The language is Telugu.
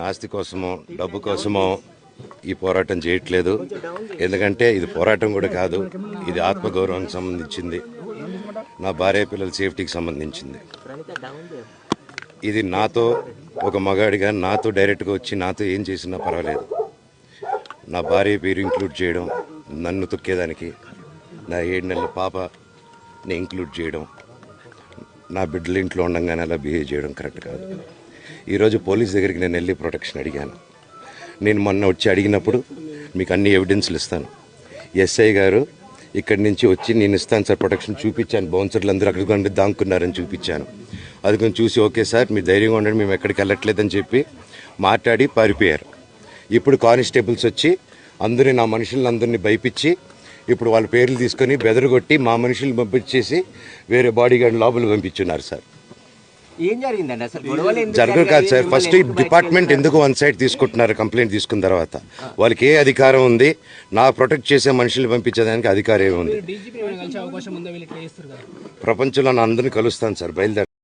ఆస్తి కోసమో డబ్బు కోసమో ఈ పోరాటం చేయట్లేదు. ఎందుకంటే ఇది పోరాటం కూడా కాదు, ఇది ఆత్మగౌరవానికి సంబంధించింది, నా భార్య పిల్లల సేఫ్టీకి సంబంధించింది. ఇది నాతో ఒక మగాడిగా నాతో డైరెక్ట్గా వచ్చి నాతో ఏం చేసినా పర్వాలేదు. నా భార్య పేరు ఇంక్లూడ్ చేయడం, నన్ను తొక్కేదానికి, నా 7 నెలల పాపని ఇంక్లూడ్ చేయడం, నా బిడ్డల ఇంట్లో ఉండగానే అలా బిహేవ్ చేయడం కరెక్ట్ కాదు. ఈరోజు పోలీస్ దగ్గరికి నేను వెళ్ళి ప్రొటెక్షన్ అడిగాను. నేను మొన్న వచ్చి అడిగినప్పుడు మీకు అన్ని ఎవిడెన్స్లు ఇస్తాను, ఎస్ఐ గారు ఇక్కడి నుంచి వచ్చి నేను ఇస్తాను సార్ ప్రొటెక్షన్ చూపించాను, బౌన్సర్లు అందరూ అక్కడికి దాక్కున్నారని చూపించాను. అది కొంచెం చూసి ఓకే సార్ మీరు ధైర్యంగా ఉండండి, మేము ఎక్కడికి వెళ్ళట్లేదని చెప్పి మాట్లాడి పారిపోయారు. ఇప్పుడు కానిస్టేబుల్స్ వచ్చి అందరినీ నా మనుషులందరినీ భయపించి ఇప్పుడు వాళ్ళ పేర్లు తీసుకొని బెదరగొట్టి మా మనుషులు పంపించేసి వేరే బాడీ గార్డ్ లోపల పంపించున్నారు సార్. ఏం జరిగిందండి అసలు? జరగదు కాదు సార్. ఫస్ట్ డిపార్ట్మెంట్ ఎందుకు వన్ సైడ్ తీసుకుంటున్నారు? కంప్లైంట్ తీసుకున్న తర్వాత వాళ్ళకి ఏ అధికారం ఉంది? నా ప్రొటెక్ట్ చేసే మనుషులు పంపించేదానికి అధికారం ఏముంది? ప్రపంచంలో నా అందరినీ కలుస్తాను సార్, బయలుదేరి